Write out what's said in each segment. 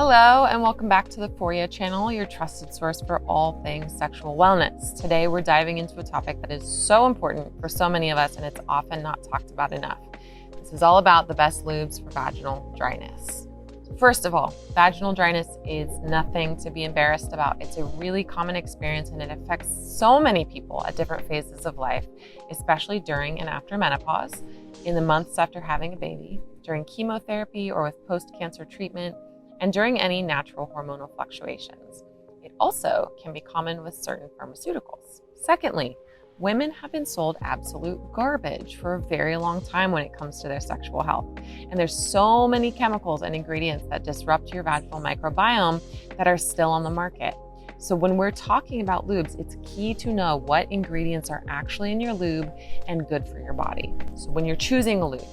Hello and welcome back to the Foria channel, your trusted source for all things sexual wellness. Today we're diving into a topic that is so important for so many of us and it's often not talked about enough. This is all about the best lubes for vaginal dryness. First of all, vaginal dryness is nothing to be embarrassed about. It's a really common experience and it affects so many people at different phases of life, especially during and after menopause, in the months after having a baby, during chemotherapy or with post-cancer treatment, and during any natural hormonal fluctuations. It also can be common with certain pharmaceuticals. Secondly, women have been sold absolute garbage for a very long time when it comes to their sexual health. And there's so many chemicals and ingredients that disrupt your vaginal microbiome that are still on the market. So when we're talking about lubes, it's key to know what ingredients are actually in your lube and good for your body. So when you're choosing a lube,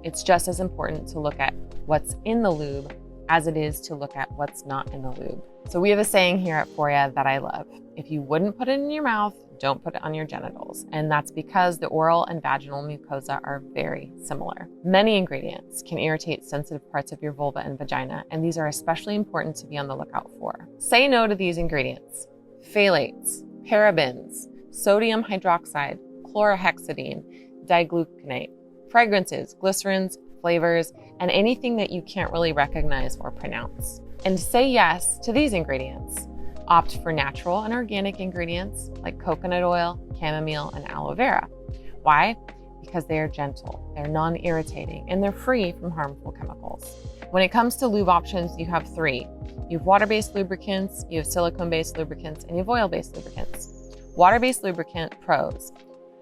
it's just as important to look at what's in the lube as it is to look at what's not in the lube. So we have a saying here at Foria that I love. If you wouldn't put it in your mouth, don't put it on your genitals. And that's because the oral and vaginal mucosa are very similar. Many ingredients can irritate sensitive parts of your vulva and vagina, and these are especially important to be on the lookout for. Say no to these ingredients: phthalates, parabens, sodium hydroxide, chlorhexidine, digluconate, fragrances, glycerins, flavors, and anything that you can't really recognize or pronounce. And say yes to these ingredients. Opt for natural and organic ingredients like coconut oil, chamomile, and aloe vera. Why? Because they are gentle, they're non-irritating, and they're free from harmful chemicals. When it comes to lube options, you have three. You have water-based lubricants, you have silicone-based lubricants, and you have oil-based lubricants. Water-based lubricant pros.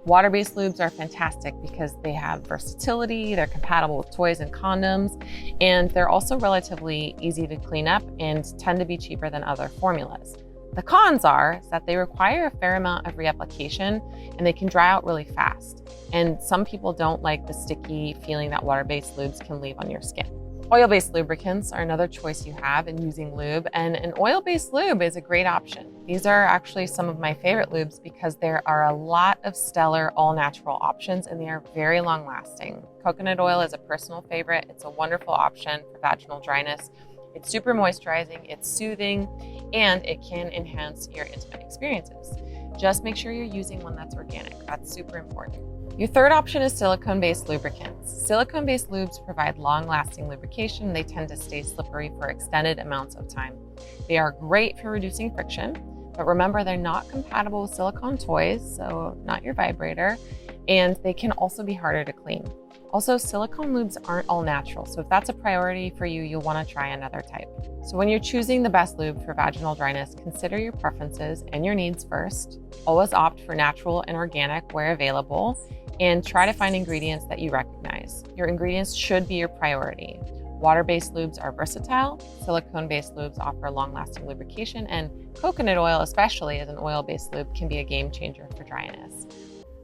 Water-based lubes are fantastic because they have versatility, they're compatible with toys and condoms, and they're also relatively easy to clean up and tend to be cheaper than other formulas. The cons are that they require a fair amount of reapplication and they can dry out really fast. And some people don't like the sticky feeling that water-based lubes can leave on your skin. Oil-based lubricants are another choice you have in using lube, and an oil-based lube is a great option. These are actually some of my favorite lubes because there are a lot of stellar all-natural options and they are very long-lasting. Coconut oil is a personal favorite. It's a wonderful option for vaginal dryness. It's super moisturizing, it's soothing, and it can enhance your intimate experiences. Just make sure you're using one that's organic. That's super important. Your third option is silicone-based lubricants. Silicone-based lubes provide long-lasting lubrication. They tend to stay slippery for extended amounts of time. They are great for reducing friction, but remember they're not compatible with silicone toys, so not your vibrator, and they can also be harder to clean. Also, silicone lubes aren't all natural, so if that's a priority for you, you'll want to try another type. So when you're choosing the best lube for vaginal dryness, consider your preferences and your needs first. Always opt for natural and organic where available, and try to find ingredients that you recognize. Your ingredients should be your priority. Water-based lubes are versatile, silicone-based lubes offer long-lasting lubrication, and coconut oil, especially as an oil-based lube, can be a game changer for dryness.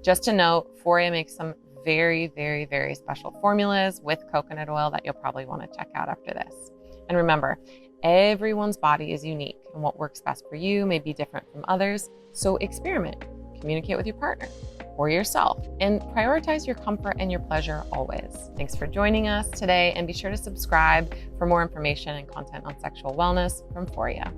Just to note, Foria makes some very, very, very special formulas with coconut oil that you'll probably want to check out after this. And remember, everyone's body is unique, and what works best for you may be different from others, so experiment, communicate with your partner or yourself, and prioritize your comfort and your pleasure always. Thanks for joining us today, and be sure to subscribe for more information and content on sexual wellness from Foria.